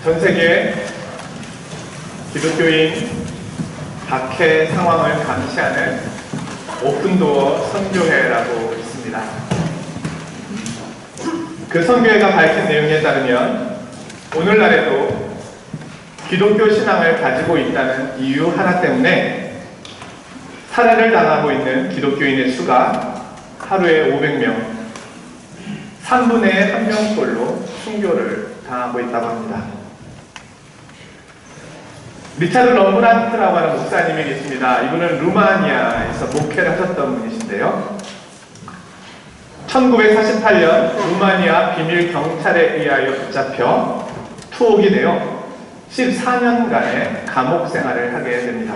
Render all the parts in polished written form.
전 세계 기독교인 박해 상황을 감시하는 오픈도어 선교회라고 있습니다. 그 선교회가 밝힌 내용에 따르면 오늘날에도 기독교 신앙을 가지고 있다는 이유 하나 때문에 살해를 당하고 있는 기독교인의 수가 하루에 500명, 3분의 1명꼴로 순교를 당하고 있다고 합니다. 리차드 럼브란트라고 하는 목사님이 계십니다. 이분은 루마니아에서 목회를 하셨던 분이신데요. 1948년 루마니아 비밀 경찰에 의하여 붙잡혀 투옥이 되어 14년간의 감옥 생활을 하게 됩니다.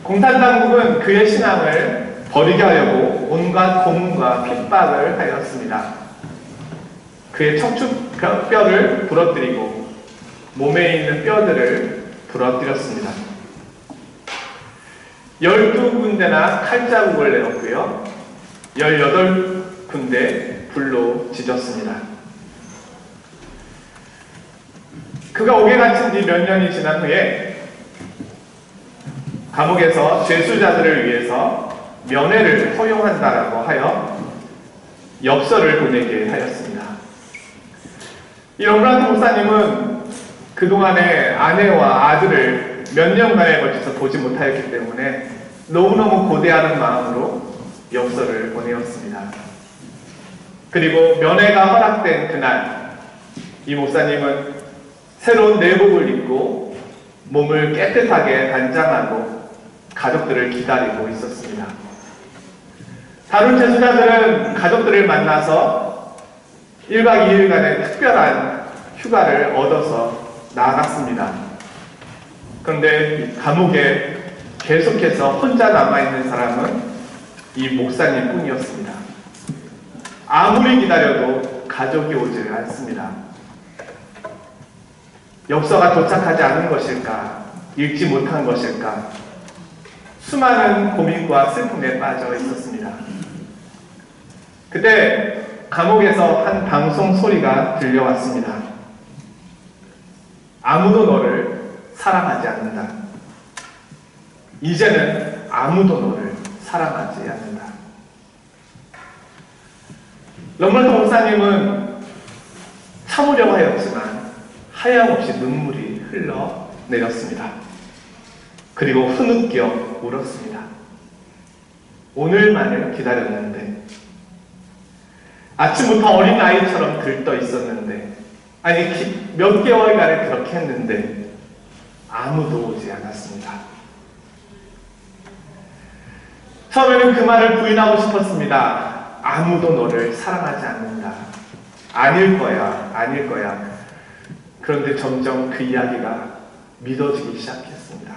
공산당국은 그의 신앙을 버리게 하려고 온갖 고문과 핍박을 하였습니다. 그의 척추뼈를 부러뜨리고 몸에 있는 뼈들을 부러뜨렸습니다. 12군데나 칼자국을 내었고요. 18군데 불로 지졌습니다. 그가 옥에 갇힌 지 몇 년이 지난 후에 감옥에서 죄수자들을 위해서 면회를 허용한다라고 하여 엽서를 보내게 하였습니다. 이 럼브란트 목사님은 그동안에 아내와 아들을 몇 년간에 걸쳐서 보지 못하였기 때문에 너무너무 고대하는 마음으로 엽서를 보내었습니다. 그리고 면회가 허락된 그날 이 목사님은 새로운 내복을 입고 몸을 깨끗하게 단장하고 가족들을 기다리고 있었습니다. 다른 재수자들은 가족들을 만나서 1박 2일간의 특별한 휴가를 얻어서 나갔습니다. 그런데 감옥에 계속해서 혼자 남아있는 사람은 이 목사님 뿐이었습니다. 아무리 기다려도 가족이 오지 않습니다. 엽서가 도착하지 않은 것일까? 읽지 못한 것일까? 수많은 고민과 슬픔에 빠져 있었습니다. 그때 감옥에서 한 방송 소리가 들려왔습니다. 아무도 너를 사랑하지 않는다. 이제는 아무도 너를 사랑하지 않는다. 럼브란트 목사님은 참으려고 하였지만 하염없이 눈물이 흘러내렸습니다. 그리고 흐느껴 울었습니다. 오늘만을 기다렸는데, 아침부터 어린아이처럼 들떠 있었는데, 아니 몇 개월간을 그렇게 했는데 아무도 오지 않았습니다. 처음에는 그 말을 부인하고 싶었습니다. 아무도 너를 사랑하지 않는다. 아닐 거야, 아닐 거야. 그런데 점점 그 이야기가 믿어지기 시작했습니다.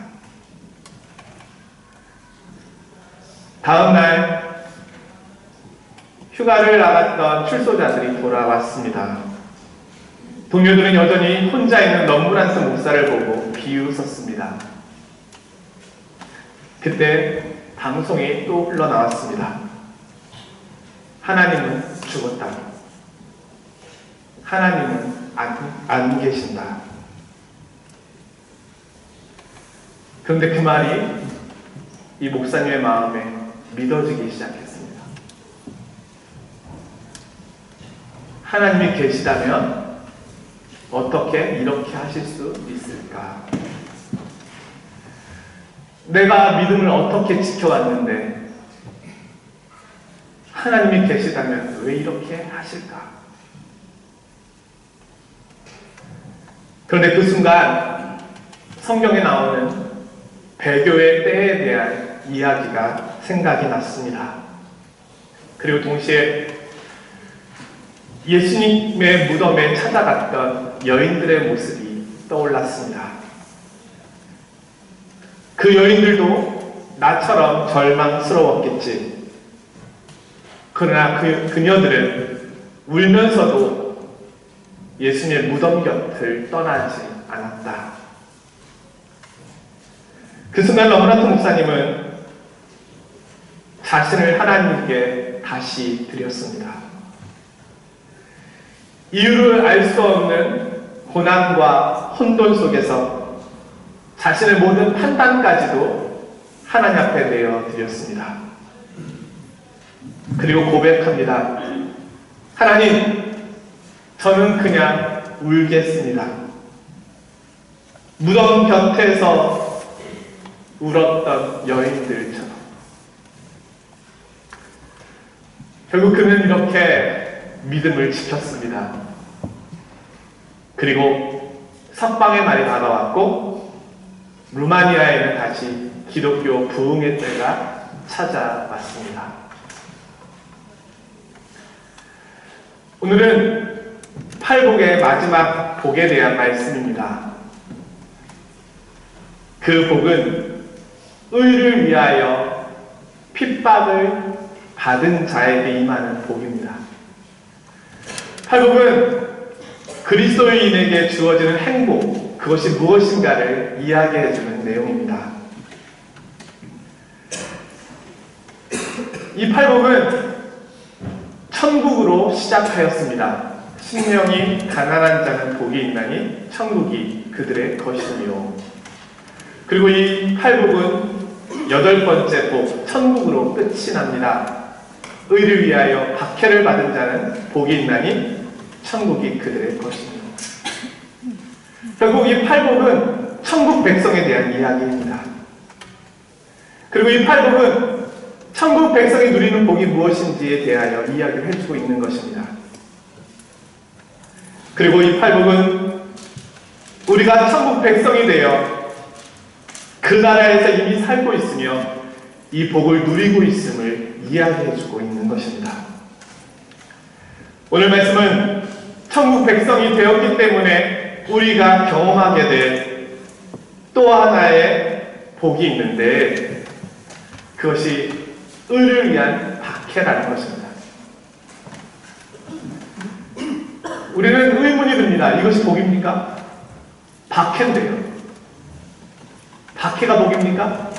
다음 날 휴가를 나갔던 출소자들이 돌아왔습니다. 동료들은 여전히 혼자 있는 럼브란트 목사를 보고 비웃었습니다. 그때 방송이 또 흘러나왔습니다. 하나님은 죽었다. 하나님은 안 계신다. 그런데 그 말이 이 목사님의 마음에 믿어지기 시작했습니다. 하나님이 계시다면 어떻게 이렇게 하실 수 있을까? 내가 믿음을 어떻게 지켜왔는데 하나님이 계시다면 왜 이렇게 하실까? 그런데 그 순간 성경에 나오는 배교의 때에 대한 이야기가 생각이 났습니다. 그리고 동시에 예수님의 무덤에 찾아갔던 여인들의 모습이 떠올랐습니다. 그 여인들도 나처럼 절망스러웠겠지. 그러나 그녀들은 울면서도 예수님의 무덤 곁을 떠나지 않았다. 그 순간 럼브란트 목사님은 자신을 하나님께 다시 드렸습니다. 이유를 알 수 없는 고난과 혼돈 속에서 자신의 모든 판단까지도 하나님 앞에 내어드렸습니다. 그리고 고백합니다. 하나님, 저는 그냥 울겠습니다. 무덤 곁에서 울었던 여인들처럼. 결국 그는 이렇게 믿음을 지켰습니다. 그리고 석방의 날이 다가왔고 루마니아에는 다시 기독교 부흥의 때가 찾아왔습니다. 오늘은 팔복의 마지막 복에 대한 말씀입니다. 그 복은 의를 위하여 핍박을 받은 자에게 임하는 복입니다. 팔복은 그리스도인에게 주어지는 행복, 그것이 무엇인가를 이야기해주는 내용입니다. 이 팔복은 천국으로 시작하였습니다. 심령이 가난한 자는 복이 있나니 천국이 그들의 것이며. 그리고 이 팔복은 8번째 복, 천국으로 끝이 납니다. 의를 위하여 박해를 받은 자는 복이 있나니 천국이 그들의 것이며. 결국 이 팔복은 천국 백성에 대한 이야기입니다. 그리고 이 팔복은 천국 백성이 누리는 복이 무엇인지에 대하여 이야기를 해주고 있는 것입니다. 그리고 이 팔복은 우리가 천국 백성이 되어 그 나라에서 이미 살고 있으며 이 복을 누리고 있음을 이야기해주고 있는 것입니다. 오늘 말씀은 천국 백성이 되었기 때문에 우리가 경험하게 될 또 하나의 복이 있는데 그것이 의를 위한 박해라는 것입니다. 우리는 의문이 듭니다. 이것이 복입니까? 박해인데요. 박해가 복입니까?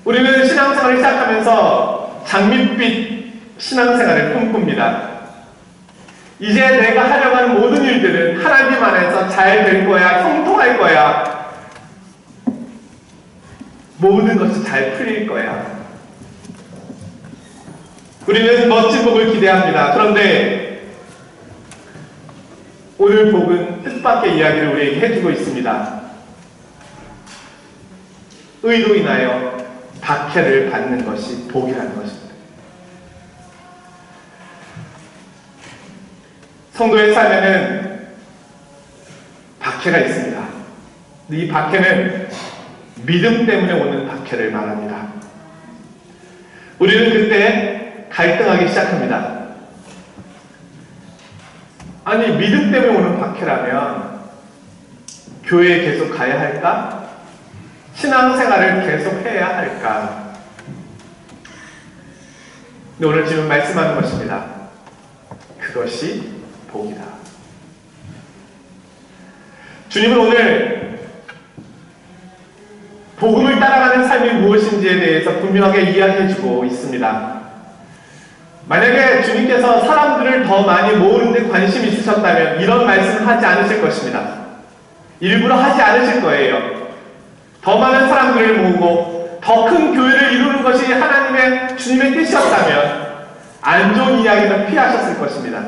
우리는 신앙생활을 시작하면서 장밋빛 신앙생활을 꿈꿉니다. 이제 내가 하려고 하는 모든 일들은 하나님 안에서 잘 될 거야, 형통할 거야, 모든 것이 잘 풀릴 거야. 우리는 멋진 복을 기대합니다. 그런데 오늘 복은 뜻밖의 이야기를 우리에게 해주고 있습니다. 의로 인하여 박해를 받는 것이 복이라는 것입니다. 성도의 삶에는 박해가 있습니다. 이 박해는 믿음 때문에 오는 박해를 말합니다. 우리는 그때 갈등하기 시작합니다. 아니, 믿음 때문에 오는 박해라면 교회에 계속 가야 할까? 신앙생활을 계속 해야 할까? 근데 오늘 지금 말씀하는 것입니다. 그것이 복이다. 주님은 오늘 복음을 따라가는 삶이 무엇인지에 대해서 분명하게 이야기해주고 있습니다. 만약에 주님께서 사람들을 더 많이 모으는 데 관심이 있으셨다면 이런 말씀을 하지 않으실 것입니다. 일부러 하지 않으실 거예요. 더 많은 사람들을 모으고 더 큰 교회를 이루는 것이 하나님의 주님의 뜻이었다면 안 좋은 이야기는 피하셨을 것입니다.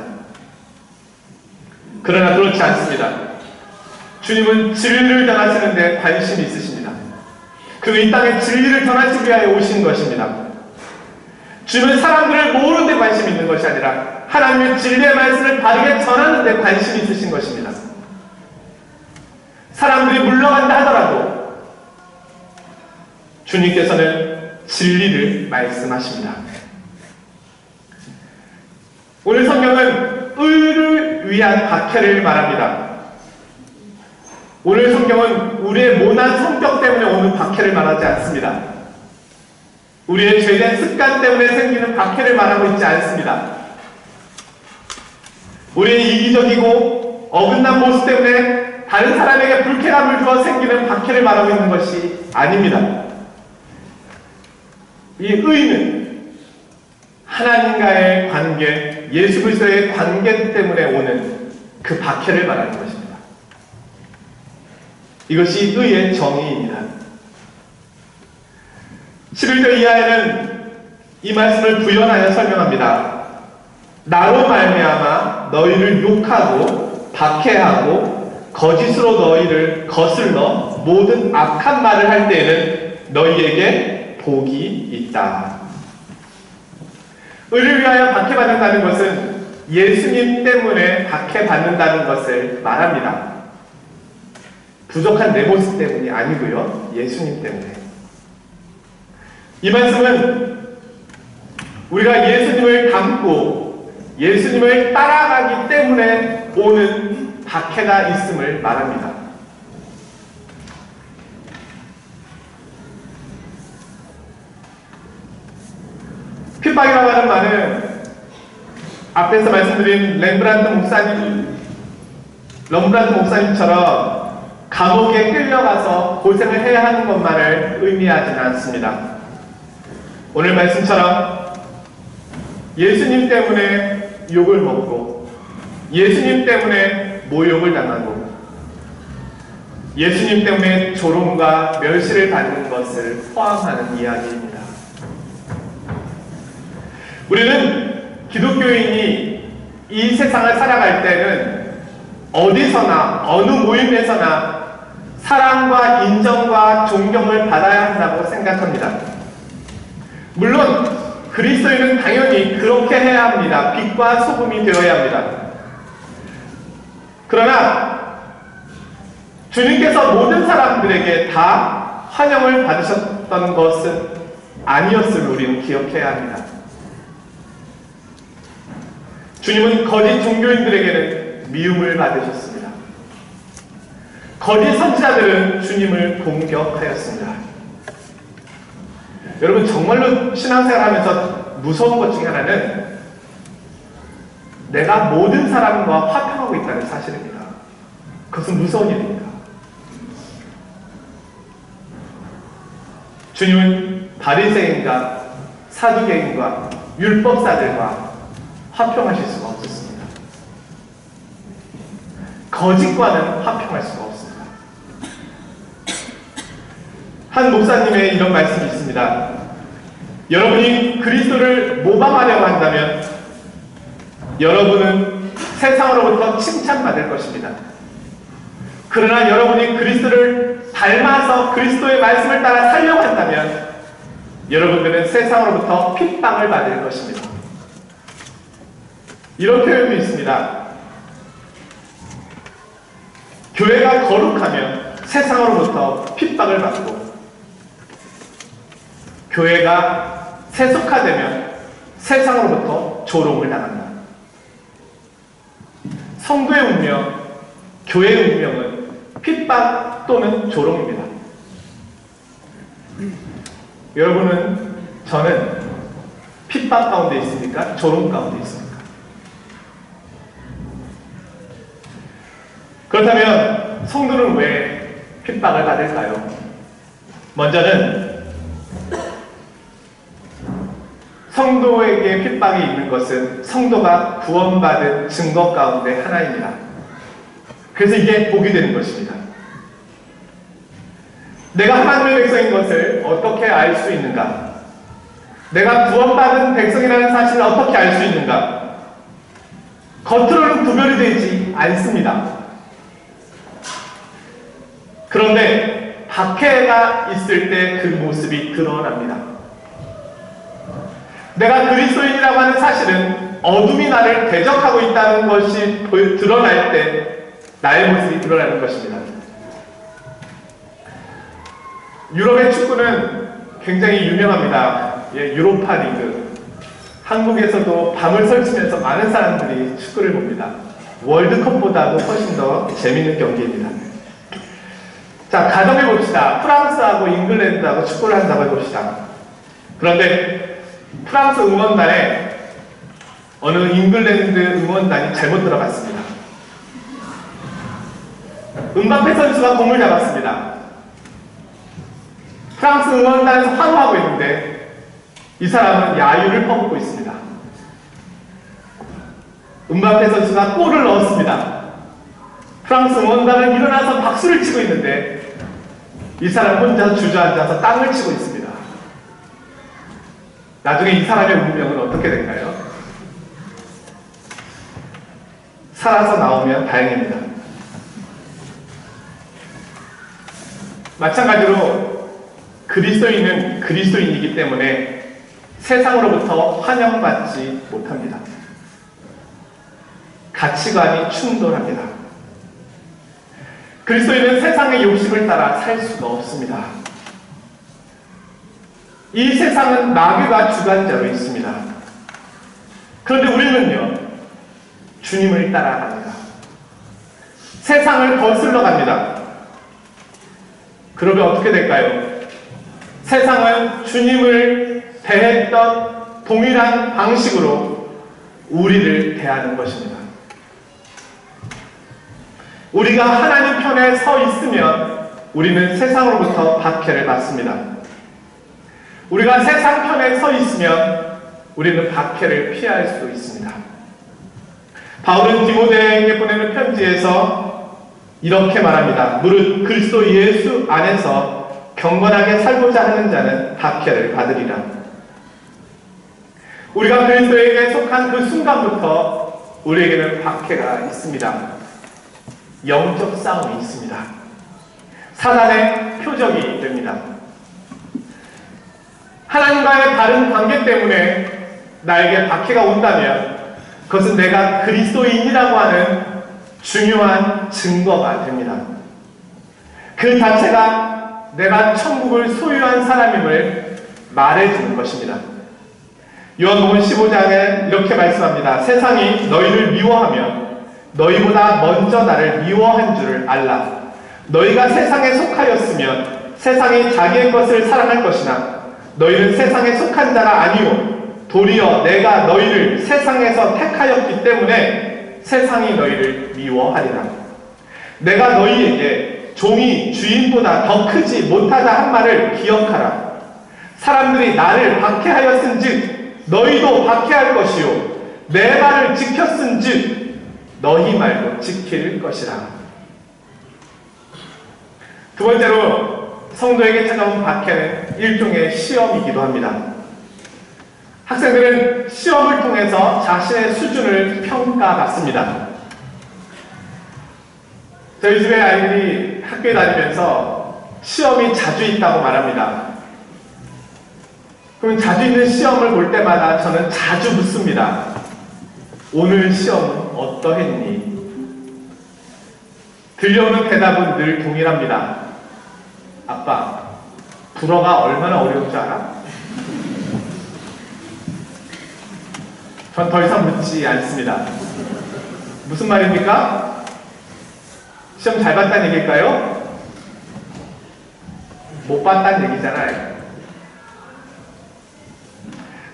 그러나 그렇지 않습니다. 주님은 진리를 전하시는 데 관심이 있으십니다. 그리고 이 땅에 진리를 전하시기 위하여 오신 것입니다. 주님은 사람들을 모으는 데 관심이 있는 것이 아니라 하나님의 진리의 말씀을 바르게 전하는 데 관심이 있으신 것입니다. 사람들이 물러간다 하더라도 주님께서는 진리를 말씀하십니다. 오늘 성경은 의를 위한 박해를 말합니다. 오늘 성경은 우리의 모난 성격 때문에 오는 박해를 말하지 않습니다. 우리의 죄된 습관 때문에 생기는 박해를 말하고 있지 않습니다. 우리의 이기적이고 어긋난 모습 때문에 다른 사람에게 불쾌감을 주어 생기는 박해를 말하고 있는 것이 아닙니다. 이 의는 하나님과의 관계, 예수 그리스도의 관계 때문에 오는 그 박해를 말하는 것입니다. 이것이 의의 정의입니다. 11절 이하에는 이 말씀을 부연하여 설명합니다. 나로 말미암아 너희를 욕하고 박해하고 거짓으로 너희를 거슬러 모든 악한 말을 할 때에는 너희에게 복이 있다. 의를 위하여 박해받는다는 것은 예수님 때문에 박해받는다는 것을 말합니다. 부족한 내 모습 때문이 아니고요. 예수님 때문에. 이 말씀은 우리가 예수님을 닮고 예수님을 따라가기 때문에 오는 박해가 있음을 말합니다. 핍박이라고 하는 말은 앞에서 말씀드린 럼브란트 목사님처럼 감옥에 끌려가서 고생을 해야 하는 것만을 의미하지는 않습니다. 오늘 말씀처럼 예수님 때문에 욕을 먹고 예수님 때문에 모욕을 당하고 예수님 때문에 조롱과 멸시를 받는 것을 포함하는 이야기입니다. 우리는 기독교인이 이 세상을 살아갈 때는 어디서나 어느 모임에서나 사랑과 인정과 존경을 받아야 한다고 생각합니다. 물론 그리스도인은 당연히 그렇게 해야 합니다. 빛과 소금이 되어야 합니다. 그러나 주님께서 모든 사람들에게 다 환영을 받으셨던 것은 아니었음을 우리는 기억해야 합니다. 주님은 거짓 종교인들에게는 미움을 받으셨습니다. 거짓 선지자들은 주님을 공격하였습니다. 여러분, 정말로 신앙생활 하면서 무서운 것 중에 하나는 내가 모든 사람과 화평하고 있다는 사실입니다. 그것은 무서운 일입니다. 주님은 바리새인과 사두개인과 율법사들과 화평하실 수가 없었습니다. 거짓과는 화평할 수가 없습니다. 한 목사님의 이런 말씀이 있습니다. 여러분이 그리스도를 모방하려고 한다면 여러분은 세상으로부터 칭찬받을 것입니다. 그러나 여러분이 그리스도를 닮아서 그리스도의 말씀을 따라 살려고 한다면 여러분들은 세상으로부터 핍박을 받을 것입니다. 이런 표현도 있습니다. 교회가 거룩하면 세상으로부터 핍박을 받고 교회가 세속화되면 세상으로부터 조롱을 당한다. 성도의 운명, 교회의 운명은 핍박 또는 조롱입니다. 여러분은, 저는 핍박 가운데 있습니까? 조롱 가운데 있습니까? 그렇다면 성도는 왜 핍박을 받을까요? 먼저는 성도에게 핍박이 있는 것은 성도가 구원받은 증거 가운데 하나입니다. 그래서 이게 복이 되는 것입니다. 내가 하나님의 백성인 것을 어떻게 알 수 있는가? 내가 구원받은 백성이라는 사실을 어떻게 알 수 있는가? 겉으로는 구별이 되지 않습니다. 그런데 박해가 있을 때 그 모습이 드러납니다. 내가 그리스도인이라고 하는 사실은 어둠이 나를 대적하고 있다는 것이 드러날 때 나의 모습이 드러나는 것입니다. 유럽의 축구는 굉장히 유명합니다. 유로파 리그. 한국에서도 밤을 설치면서 많은 사람들이 축구를 봅니다. 월드컵보다도 훨씬 더 재밌는 경기입니다. 자, 가정해 봅시다. 프랑스하고 잉글랜드하고 축구를 한다고 해봅시다. 그런데 프랑스 응원단에 어느 잉글랜드 응원단이 잘못 들어갔습니다. 음바페 선수가 공을 잡았습니다. 프랑스 응원단에서 환호하고 있는데 이 사람은 야유를 퍼붓고 있습니다. 음바페 선수가 골을 넣었습니다. 프랑스 응원가는 일어나서 박수를 치고 있는데 이 사람 혼자 주저앉아서 땅을 치고 있습니다. 나중에 이 사람의 운명은 어떻게 될까요? 살아서 나오면 다행입니다. 마찬가지로 그리스도인은 그리스도인이기 때문에 세상으로부터 환영받지 못합니다. 가치관이 충돌합니다. 그리스도인은 세상의 욕심을 따라 살 수가 없습니다. 이 세상은 마귀가 주관자로 있습니다. 그런데 우리는요, 주님을 따라갑니다. 세상을 거슬러 갑니다. 그러면 어떻게 될까요? 세상은 주님을 대했던 동일한 방식으로 우리를 대하는 것입니다. 우리가 하나님 편에 서 있으면 우리는 세상으로부터 박해를 받습니다. 우리가 세상 편에 서 있으면 우리는 박해를 피할 수 있습니다. 바울은 디모데에게 보내는 편지에서 이렇게 말합니다. 무릇 그리스도 예수 안에서 경건하게 살고자 하는 자는 박해를 받으리라. 우리가 그리스도에게 속한 그 순간부터 우리에게는 박해가 있습니다. 영적 싸움이 있습니다. 사단의 표적이 됩니다. 하나님과의 다른 관계 때문에 나에게 박해가 온다면 그것은 내가 그리스도인이라고 하는 중요한 증거가 됩니다. 그 자체가 내가 천국을 소유한 사람임을 말해주는 것입니다. 요한복음 15장에 이렇게 말씀합니다. 세상이 너희를 미워하면 너희보다 먼저 나를 미워한 줄을 알라. 너희가 세상에 속하였으면 세상이 자기의 것을 사랑할 것이나 너희는 세상에 속한 자가 아니오 도리어 내가 너희를 세상에서 택하였기 때문에 세상이 너희를 미워하리라. 내가 너희에게 종이 주인보다 더 크지 못하다 한 말을 기억하라. 사람들이 나를 박해하였은즉 너희도 박해할 것이요 내 말을 지켰은즉 너희 말도 지킬 것이라. 두 번째로 성도에게 찾아온 박해는 일종의 시험이기도 합니다. 학생들은 시험을 통해서 자신의 수준을 평가받습니다. 저희 집의 아이들이 학교에 다니면서 시험이 자주 있다고 말합니다. 그럼 자주 있는 시험을 볼 때마다 저는 자주 묻습니다. 오늘 시험은 어떠했니? 들려오는 대답은 늘 동일합니다. 아빠, 불어가 얼마나 어려운 줄 알아? 전 더 이상 묻지 않습니다. 무슨 말입니까? 시험 잘 봤다는 얘기일까요? 못 봤다는 얘기잖아요.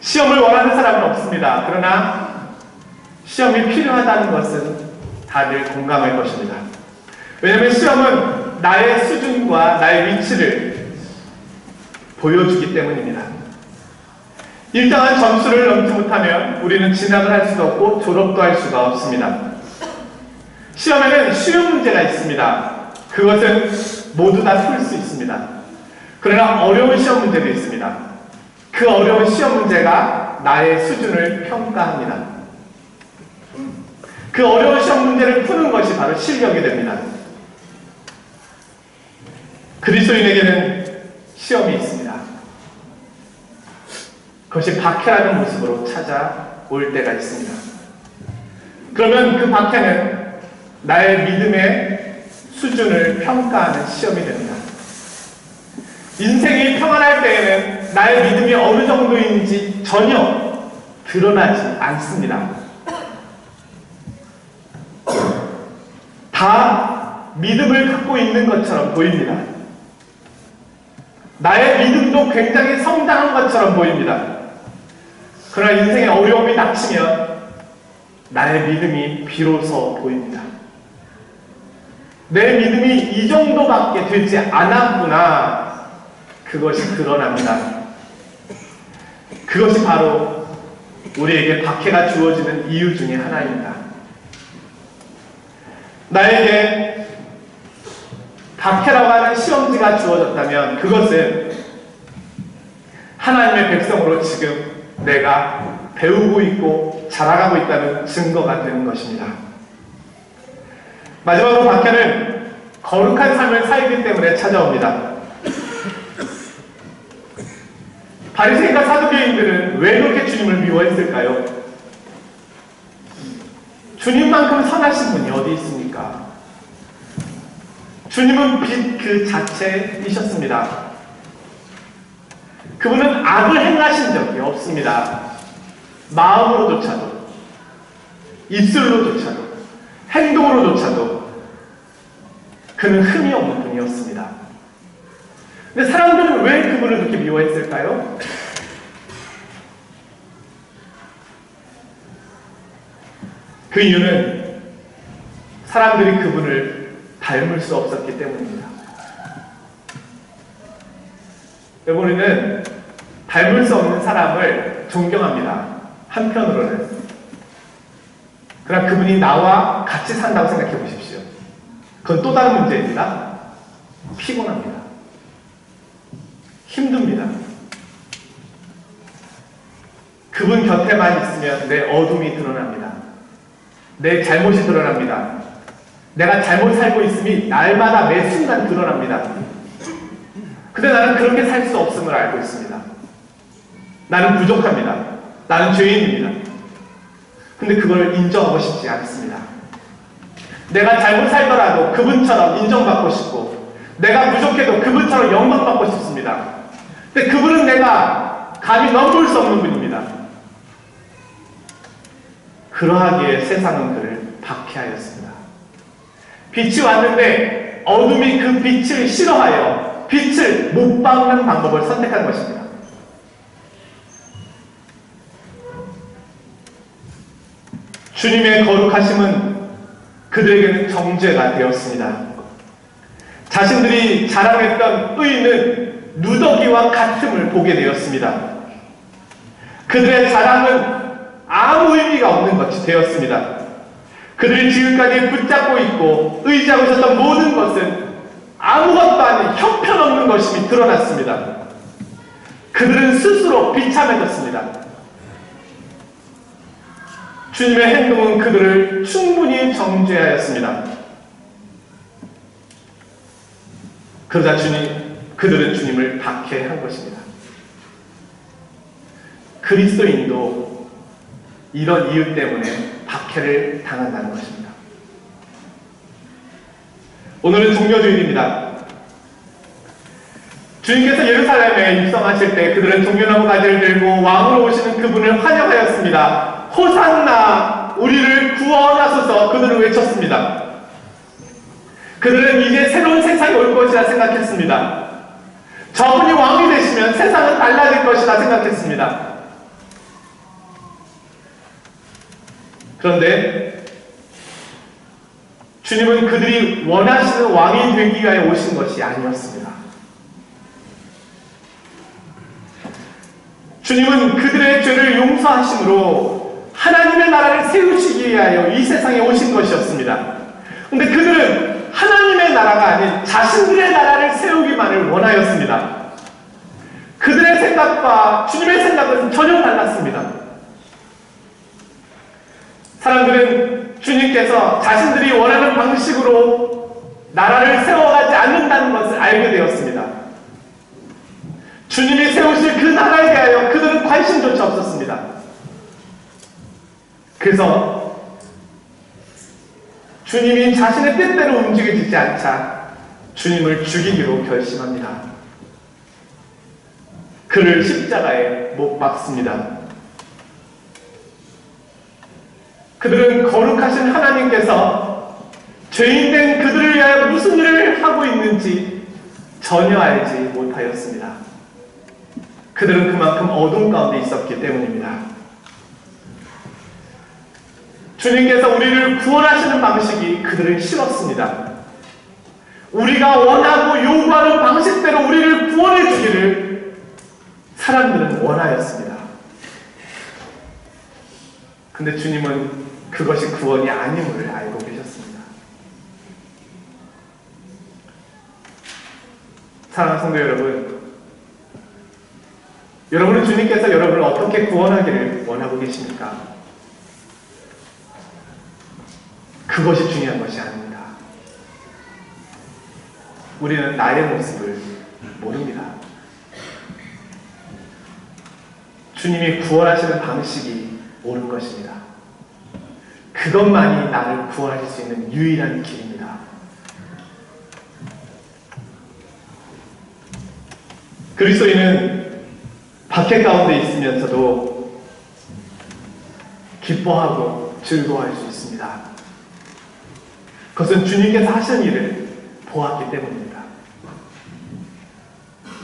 시험을 원하는 사람은 없습니다. 그러나 시험이 필요하다는 것은 다들 공감할 것입니다. 왜냐하면 시험은 나의 수준과 나의 위치를 보여주기 때문입니다. 일정한 점수를 넘지 못하면 우리는 진학을 할 수도 없고 졸업도 할 수가 없습니다. 시험에는 쉬운 문제가 있습니다. 그것은 모두 다 풀 수 있습니다. 그러나 어려운 시험 문제도 있습니다. 그 어려운 시험 문제가 나의 수준을 평가합니다. 그 어려운 시험 문제를 푸는 것이 바로 실력이 됩니다. 그리스도인에게는 시험이 있습니다. 그것이 박해라는 모습으로 찾아올 때가 있습니다. 그러면 그 박해는 나의 믿음의 수준을 평가하는 시험이 됩니다. 인생이 평안할 때에는 나의 믿음이 어느 정도인지 전혀 드러나지 않습니다. 다 믿음을 갖고 있는 것처럼 보입니다. 나의 믿음도 굉장히 성장한 것처럼 보입니다. 그러나 인생의 어려움이 닥치면 나의 믿음이 비로소 보입니다. 내 믿음이 이 정도밖에 되지 않았구나. 그것이 드러납니다. 그것이 바로 우리에게 박해가 주어지는 이유 중에 하나입니다. 나에게 박해라고 하는 시험지가 주어졌다면 그것은 하나님의 백성으로 지금 내가 배우고 있고 자라가고 있다는 증거가 되는 것입니다. 마지막으로 박해는 거룩한 삶을 살기 때문에 찾아옵니다. 바리새인과 사두개인들은 왜 그렇게 주님을 미워했을까요? 주님만큼 선하신 분이 어디 있습니까? 주님은 빛 그 자체이셨습니다. 그분은 악을 행하신 적이 없습니다. 마음으로조차도, 입술로조차도, 행동으로조차도 그는 흠이 없는 분이었습니다. 근데 사람들은 왜 그분을 그렇게 미워했을까요? 그 이유는 사람들이 그분을 닮을 수 없었기 때문입니다. 우리는 닮을 수 없는 사람을 존경합니다. 한편으로는. 그러나 그분이 나와 같이 산다고 생각해 보십시오. 그건 또 다른 문제입니다. 피곤합니다. 힘듭니다. 그분 곁에만 있으면 내 어둠이 드러납니다. 내 잘못이 드러납니다. 내가 잘못 살고 있음이 날마다 매 순간 드러납니다. 근데 나는 그렇게 살 수 없음을 알고 있습니다. 나는 부족합니다. 나는 죄인입니다. 근데 그걸 인정하고 싶지 않습니다. 내가 잘못 살더라도 그분처럼 인정받고 싶고, 내가 부족해도 그분처럼 영광받고 싶습니다. 근데 그분은 내가 감히 넘볼 수 없는 분입니다. 그러하기에 세상은 그를 박해하였습니다. 빛이 왔는데 어둠이 그 빛을 싫어하여 빛을 못 박는 방법을 선택한 것입니다. 주님의 거룩하심은 그들에게는 정죄가 되었습니다. 자신들이 자랑했던 의는 누더기와 같음을 보게 되었습니다. 그들의 자랑은 아무 의미가 없는 것이 되었습니다. 그들이 지금까지 붙잡고 있고 의지하고 있었던 모든 것은 아무것도 아닌 형편없는 것임이 드러났습니다. 그들은 스스로 비참해졌습니다. 주님의 행동은 그들을 충분히 정죄하였습니다. 그러자 그들은 주님을 박해한 것입니다. 그리스도인도 이런 이유 때문에 박해를 당한다는 것입니다. 오늘은 종려주일입니다. 주님께서 예루살렘에 입성하실 때 그들은 종려나무 가지를 들고 왕으로 오시는 그분을 환영하였습니다. 호산나, 우리를 구원하소서 그들은 외쳤습니다. 그들은 이제 새로운 세상이 올 것이라 생각했습니다. 저분이 왕이 되시면 세상은 달라질 것이라 생각했습니다. 그런데 주님은 그들이 원하시는 왕이 되기 위하여 오신 것이 아니었습니다. 주님은 그들의 죄를 용서하심으로 하나님의 나라를 세우시기 위하여 이 세상에 오신 것이었습니다. 그런데 그들은 하나님의 나라가 아닌 자신들의 나라를 세우기만을 원하였습니다. 그들의 생각과 주님의 생각은 전혀 달랐습니다. 사람들은 주님께서 자신들이 원하는 방식으로 나라를 세워가지 않는다는 것을 알게 되었습니다. 주님이 세우실 그 나라에 대하여 그들은 관심조차 없었습니다. 그래서 주님이 자신의 뜻대로 움직여지지 않자 주님을 죽이기로 결심합니다. 그를 십자가에 못 박습니다. 그들은 거룩하신 하나님께서 죄인된 그들을 위하여 무슨 일을 하고 있는지 전혀 알지 못하였습니다. 그들은 그만큼 어둠 가운데 있었기 때문입니다. 주님께서 우리를 구원하시는 방식이 그들은 싫었습니다. 우리가 원하고 요구하는 방식대로 우리를 구원해 주기를 사람들은 원하였습니다. 근데 주님은 그것이 구원이 아님을 알고 계셨습니다. 사랑하는 성도 여러분, 여러분은 주님께서 여러분을 어떻게 구원하기를 원하고 계십니까? 그것이 중요한 것이 아닙니다. 우리는 나의 모습을 모릅니다. 주님이 구원하시는 방식이 옳은 것입니다. 그것만이 나를 구원하실 수 있는 유일한 길입니다. 그리스도인은 박해 가운데 있으면서도 기뻐하고 즐거워할 수 있습니다. 그것은 주님께서 하신 일을 보았기 때문입니다.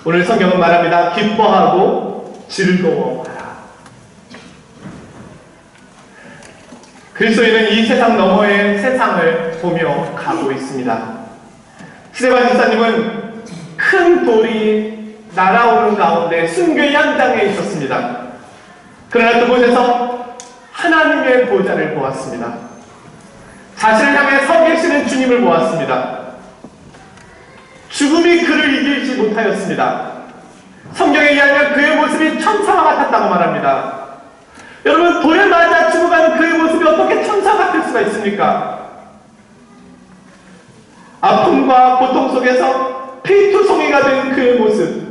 오늘 성경은 말합니다. 기뻐하고 즐거워하라. 그리스도인은 이 세상 너머의 세상을 보며 가고 있습니다. 스데반 집사님은 큰 돌이 날아오는 가운데 순교의 현장에 있었습니다. 그러나 그곳에서 하나님의 보좌를 보았습니다. 자신을 향해 서 계시는 주님을 보았습니다. 죽음이 그를 이기지 못하였습니다. 성경에 의하면 그의 모습이 천사와 같았다고 말합니다. 여러분, 돌에 맞아 죽어가는 그의 모습이 어떻게 천사 같을 수가 있습니까? 아픔과 고통 속에서 피투성이가 된 그의 모습.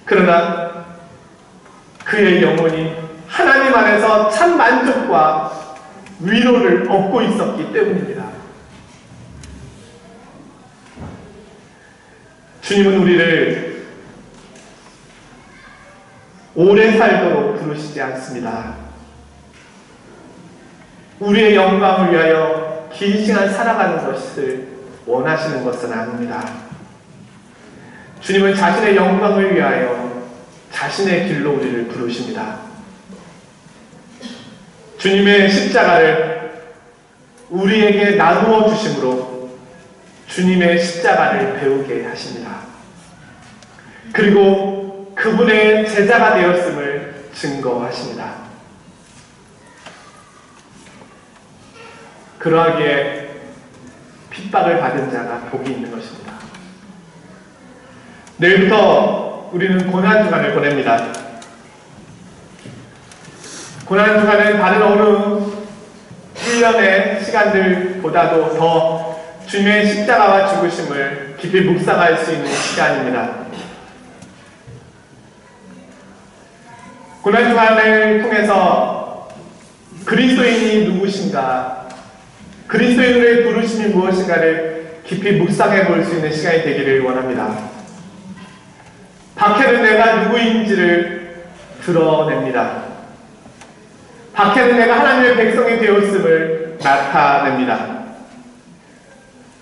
그러나 그의 영혼이 하나님 안에서 참 만족과 위로를 얻고 있었기 때문입니다. 주님은 우리를 오래 살도록 부르시지 않습니다. 우리의 영광을 위하여 긴 시간 살아가는 것을 원하시는 것은 아닙니다. 주님은 자신의 영광을 위하여 자신의 길로 우리를 부르십니다. 주님의 십자가를 우리에게 나누어 주심으로 주님의 십자가를 배우게 하십니다. 그리고 그분의 제자가 되었음을 증거하십니다. 그러하기에 핍박을 받은 자가 복이 있는 것입니다. 내일부터 우리는 고난주간을 보냅니다. 고난주간은 다른 어느 1년의 시간들보다도 더 주님의 십자가와 죽으심을 깊이 묵상할 수 있는 시간입니다. 고난주간을 통해서 그리스도인이 누구신가, 그리스도인의 부르심이 무엇인가를 깊이 묵상해 볼 수 있는 시간이 되기를 원합니다. 박해는 내가 누구인지를 드러냅니다. 박해는 내가 하나님의 백성이 되었음을 나타냅니다.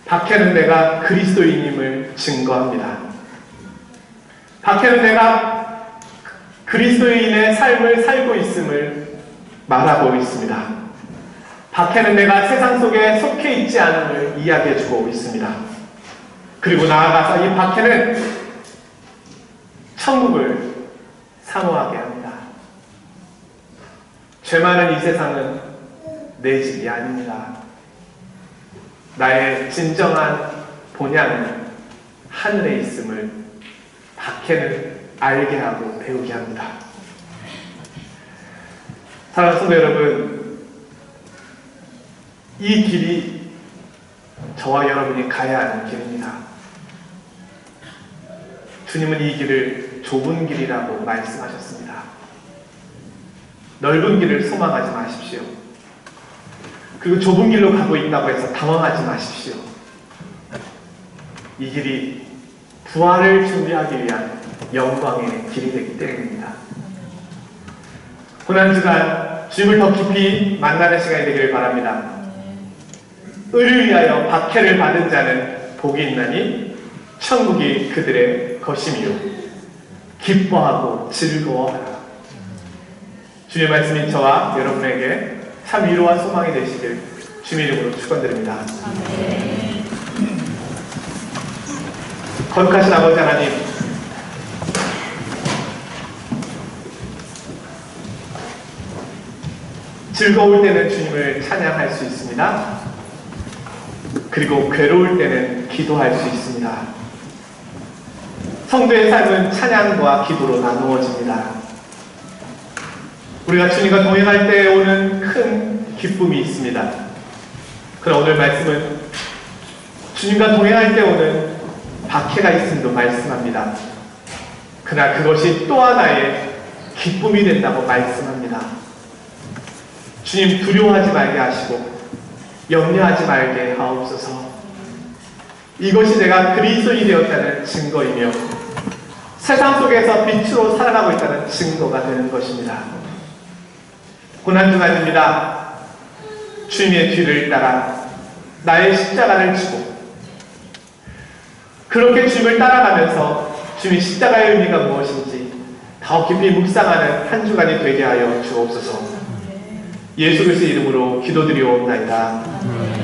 박해는 내가 그리스도인임을 증거합니다. 박해는 내가 그리스도인의 삶을 살고 있음을 말하고 있습니다. 박해는 내가 세상 속에 속해 있지 않음을 이야기해주고 있습니다. 그리고 나아가서 이 박해는 천국을 사모하게 합니다. 죄 많은 이 세상은 내 집이 아닙니다. 나의 진정한 본향은 하늘에 있음을 박해는 알게 하고 배우게 합니다. 사랑하는 성도 여러분, 이 길이 저와 여러분이 가야 하는 길입니다. 주님은 이 길을 좁은 길이라고 말씀하셨습니다. 넓은 길을 소망하지 마십시오. 그리고 좁은 길로 가고 있다고 해서 당황하지 마십시오. 이 길이 부활을 준비하기 위한 영광의 길이 되기 때문입니다. 고난주간 주님을 더 깊이 만나는 시간이 되기를 바랍니다. 의를 위하여 박해를 받은 자는 복이 있나니 천국이 그들의 것이미요 기뻐하고 즐거워하라. 주님의 말씀이 저와 여러분에게 참 위로와 소망이 되시길 주님의 이름으로 축원드립니다. 거룩하신 아버지 하나님, 즐거울 때는 주님을 찬양할 수 있습니다. 그리고 괴로울 때는 기도할 수 있습니다. 성도의 삶은 찬양과 기도로 나누어집니다. 우리가 주님과 동행할 때 오는 큰 기쁨이 있습니다. 그러나 오늘 말씀은 주님과 동행할 때 오는 박해가 있음도 말씀합니다. 그러나 그것이 또 하나의 기쁨이 된다고 말씀합니다. 주님 두려워하지 말게 하시고 염려하지 말게 하옵소서. 이것이 내가 그리스도인이 되었다는 증거이며 세상 속에서 빛으로 살아가고 있다는 증거가 되는 것입니다. 고난중간입니다. 주님의 뒤를 따라 나의 십자가를 지고 그렇게 주님을 따라가면서 주님의 십자가의 의미가 무엇인지 더 깊이 묵상하는 한 주간이 되게 하여 주옵소서. 예수 그리스도의 이름으로 기도드리옵나이다.